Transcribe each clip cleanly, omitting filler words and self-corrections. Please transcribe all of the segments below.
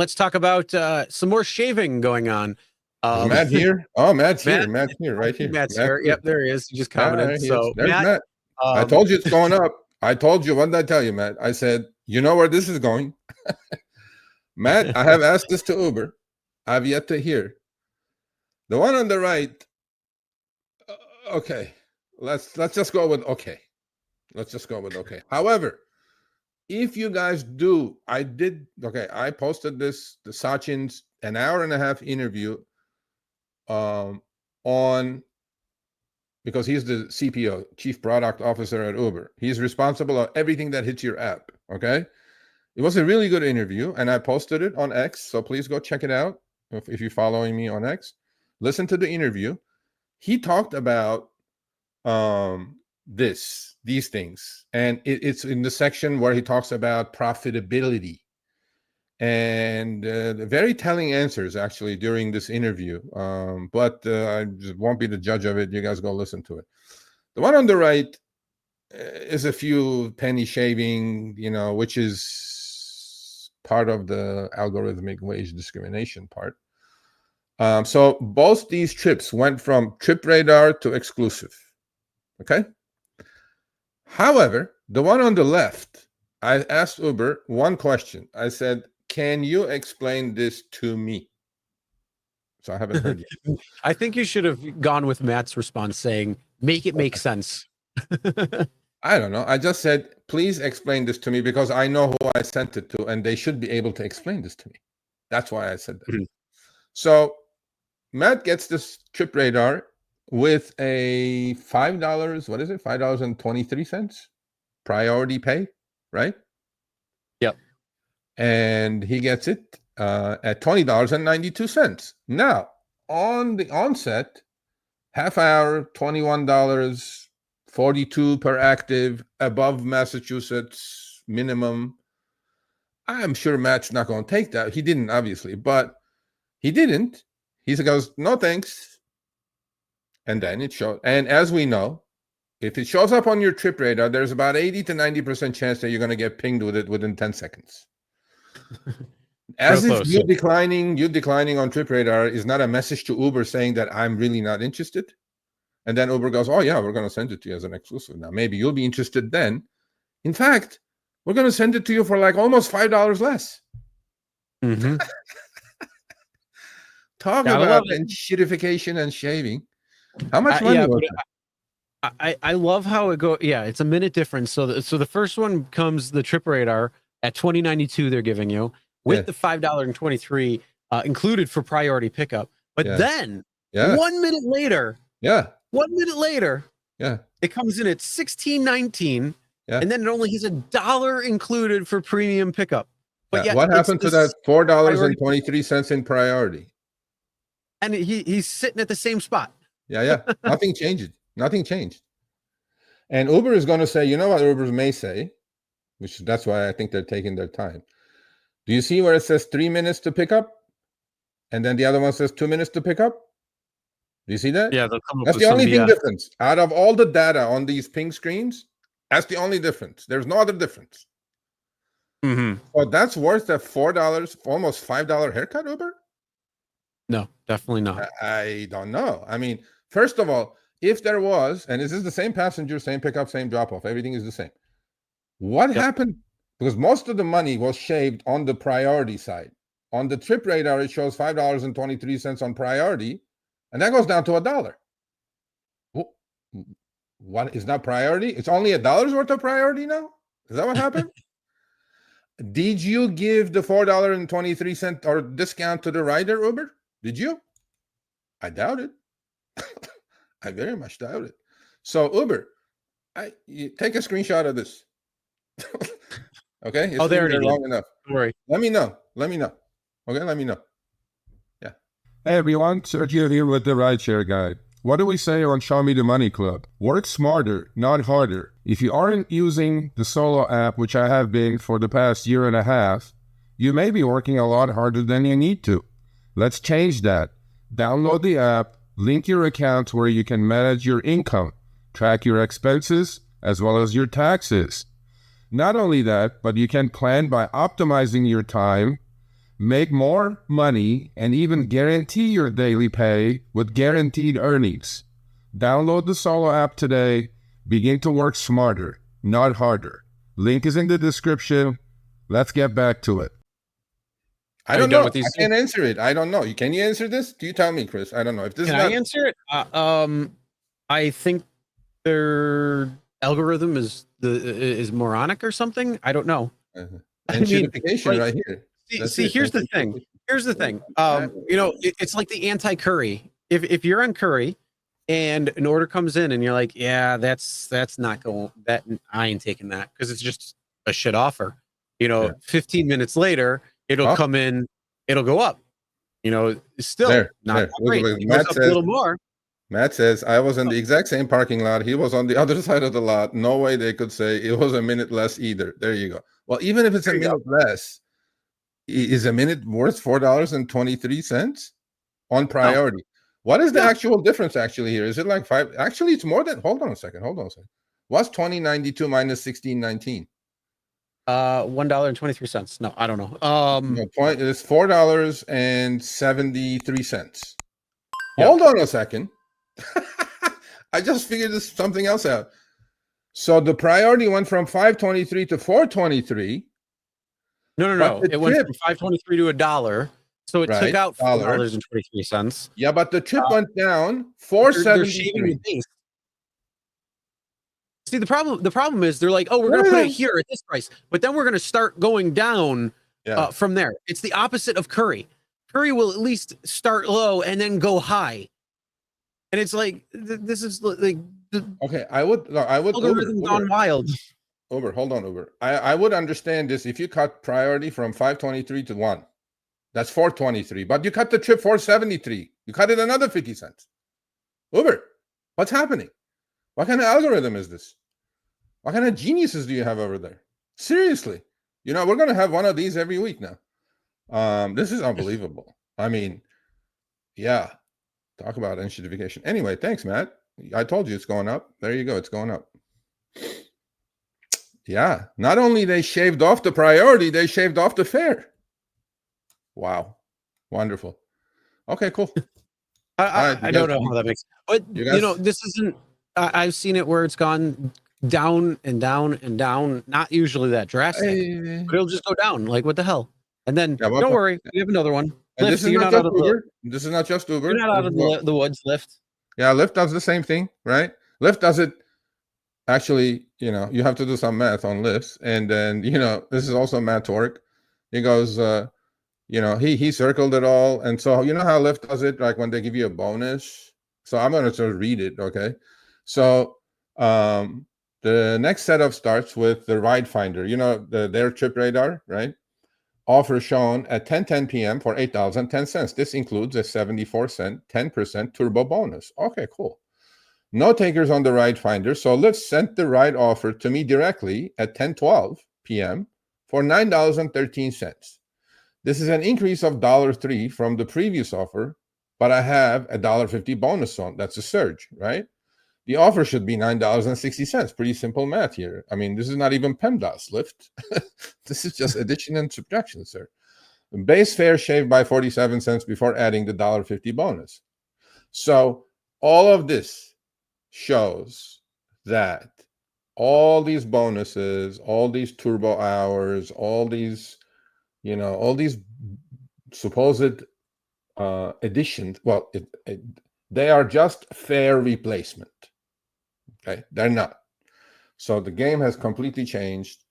let's talk about some more shaving going on. Is Matt here? Oh, Matt's here. Matt's here, right here. Matt's here. Yep, there he is. He just commented. So there's Matt. I told you it's going up. I told you. What did I tell you, Matt? I said, you know where this is going. Matt, I have asked this to Uber. I've yet to hear. The one on the right. Okay, let's just go with okay. Let's just go with okay. However, if you guys do, I posted the Sachin's an hour and a half interview on, because he's the CPO, Chief Product Officer at Uber. He's responsible for everything that hits your app, okay? It was a really good interview, and I posted it on X, so please go check it out if you're following me on X. Listen to the interview. He talked about these things, and it's in the section where he talks about profitability, and very telling answers actually during this interview, but I just won't be the judge of it. You guys go listen to it. The one on the right is a few penny shaving, which is part of the algorithmic wage discrimination part. So both these trips went from trip radar to exclusive. Okay. However, the one on the left, I asked Uber one question. I said, can you explain this to me? So I haven't heard yet. I think you should have gone with Matt's response saying, make it make sense. I don't know. I just said, please explain this to me, because I know who I sent it to, and they should be able to explain this to me. That's why I said that. Mm-hmm. So Matt gets this trip radar with a $5, what is it? $5.23 priority pay, right? Yep. And he gets it at $20.92. Now, on the onset, half hour, $21, 42 per active, above Massachusetts minimum. I'm sure Matt's not going to take that. He didn't, obviously, but he didn't. He goes, no thanks. And then it showed. And as we know, if it shows up on your trip radar, there's about 80 to 90% chance that you're going to get pinged with it within 10 seconds. As if you declining on trip radar is not a message to Uber saying that I'm really not interested. And then Uber goes, oh yeah, we're going to send it to you as an exclusive. Now, maybe you'll be interested then. In fact, we're going to send it to you for like almost $5 less. Mm-hmm. Talk about shittification and shaving. How much money was it? I love how it goes. Yeah, it's a minute difference. So the first one comes the trip radar at $20.92 they're giving you with the $5.23 included for priority pickup. But then 1 minute later, it comes in at $16.19, and then it only has $1 included for premium pickup. But what happened to that $4.23 in priority? And he's sitting at the same spot. Yeah. Nothing changed. Nothing changed. And Uber is going to say, you know what Uber may say, which that's why I think they're taking their time. Do you see where it says 3 minutes to pick up? And then the other one says 2 minutes to pick up? Do you see that? Yeah, that's the only thing difference. Out of all the data on these ping screens, that's the only difference. There's no other difference. Mm-hmm. So that's worth a $4, almost $5 haircut, Uber? No, definitely not. I don't know. I mean, first of all, if there was, and this is the same passenger, same pickup, same drop-off, everything is the same. What happened? Because most of the money was shaved on the priority side. On the trip radar, it shows $5.23 on priority, and that goes down to $1. What is not priority? It's only $1 worth of priority now? Is that what happened? Did you give the $4.23 or discount to the rider, Uber? Did you? I doubt it. I very much doubt it. So Uber, you take a screenshot of this. Okay. It's there long enough. Don't worry. Let me know. Okay, let me know. Yeah. Hey everyone, Sergio here with the Rideshare Guy. What do we say on Show Me the Money Club? Work smarter, not harder. If you aren't using the Solo app, which I have been for the past year and a half, you may be working a lot harder than you need to. Let's change that. Download the app, link your account where you can manage your income, track your expenses, as well as your taxes. Not only that, but you can plan by optimizing your time, Make more money and even guarantee your daily pay with guaranteed earnings. Download the Solo app today. Begin to work smarter, not harder. Link is in the description. Let's get back to it. I don't know. I can't answer it. I don't know. Can you answer this? Do you tell me, Chris? I don't know. If this Can I answer it? I think their algorithm is moronic or something. I don't know. And certification right here. See, here's the thing. Here's the thing. You know, it's like the anti-curry. If you're on curry and an order comes in and you're like, yeah, that's not going, that I ain't taking that because it's just a shit offer. You know, 15 minutes later, it'll come in, it'll go up. You know, still not great. It goes up a little more. Matt says, I was in the exact same parking lot. He was on the other side of the lot. No way they could say it was a minute less either. There you go. Well, even if it's a minute less, is a minute worth $4.23 on priority? No. What is the actual difference actually here? Is it like $5? Actually, it's more than, hold on a second. What's $20.92 minus $16.19? $1.23. No, I don't know. The point is $4.73. Hold on a second. I just figured something else out. So the priority went from 523 to 423. No. It went from 523 to $1. So it took out $4.23. Yeah, but the tip went down 473. See, the problem is they're like, oh, we're going to put it here at this price, but then we're going to start going down from there. It's the opposite of curry. Curry will at least start low and then go high. And it's like, this is like, okay, I would algorithm gone wild. Hold on, Uber. I would understand this if you cut priority from 523 to 1. That's 423. But you cut the trip 473. You cut it another 50 cents. Uber, what's happening? What kind of algorithm is this? What kind of geniuses do you have over there? Seriously. You know, we're going to have one of these every week now. This is unbelievable. I mean, yeah. Talk about enshittification. Anyway, thanks, Matt. I told you it's going up. There you go. It's going up. Yeah. Not only they shaved off the priority, they shaved off the fare. Wow. Wonderful. Okay, cool. I don't know how that makes, but you know, this isn't, I've seen it where it's gone down and down and down. Not usually that drastic, but it'll just go down. Like, what the hell? And then don't worry, we have another one. Lyft, this is not just Uber. This is not just Uber. You're not out of the woods, Lyft. Yeah, Lyft does the same thing, right? Lyft does it. Actually, you know, you have to do some math on Lyft, and then you know this is also Matt's work. He goes, you know, he circled it all, and so you know how Lyft does it, like when they give you a bonus. So I'm going to sort of read it, okay? So the next setup starts with the ride finder. You know, their trip radar, right? Offer shown at 10:10 p.m. for $8.10. This includes a 74-cent 10% turbo bonus. Okay, cool. No takers on the ride finder, so let's send the ride offer to me directly at 10:12 p.m. for $9.13. This is an increase of $1.03 from the previous offer, but I have a $1.50 bonus on. That's a surge, right? The offer should be $9.60. Pretty simple math here. I mean, this is not even PEMDAS Lyft. This is just addition and subtraction, sir. The base fare shaved by 47 cents before adding the $1.50 bonus. So all of this shows that all these bonuses, all these turbo hours, all these, you know, all these supposed additions, well, they are just fare replacement. Okay, they're not. So the game has completely changed.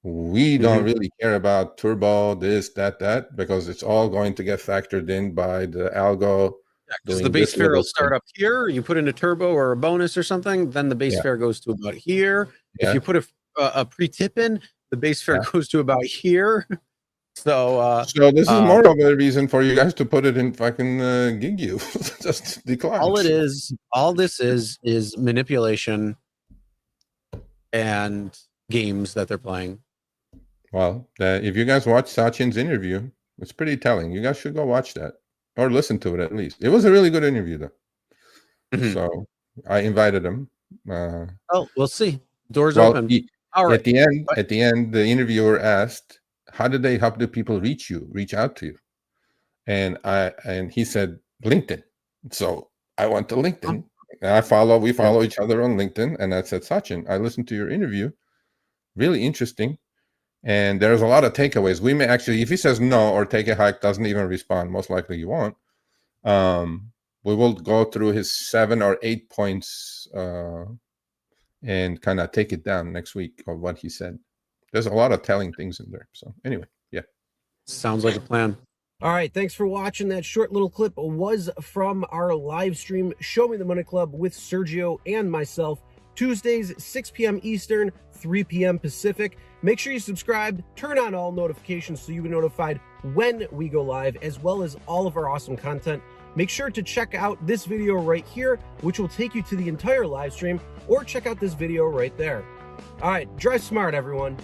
We don't really care about turbo, this, that, because it's all going to get factored in by the algo. Because the base fare will start up here. You put in a turbo or a bonus or something, then the base fare goes to about here. If you put a pre-tip in, the base fare goes to about here. So this is more of a reason for you guys to put it in fucking gig you. Just decline. All this is manipulation and games that they're playing. Well, if you guys watch Sachin's interview, it's pretty telling. You guys should go watch that or listen to it at least. It was a really good interview, though. So I invited him. We'll see. Doors open. At the end, the interviewer asked, how do people reach out to you? And he said, LinkedIn. So I went to LinkedIn, and we follow each other on LinkedIn. And I said, Sachin, I listened to your interview. Really interesting. And there's a lot of takeaways. We may actually, if he says no or take a hike, doesn't even respond, most likely you won't. We will go through his 7 or 8 points and kind of take it down next week of what he said. There's a lot of telling things in there. So anyway, yeah. Sounds like a plan. All right, thanks for watching. That short little clip was from our live stream, Show Me the Money Club with Sergio and myself, Tuesdays, 6 p.m. Eastern, 3 p.m. Pacific. Make sure you subscribe, turn on all notifications so you get notified when we go live, as well as all of our awesome content. Make sure to check out this video right here, which will take you to the entire live stream, or check out this video right there. All right, drive smart, everyone.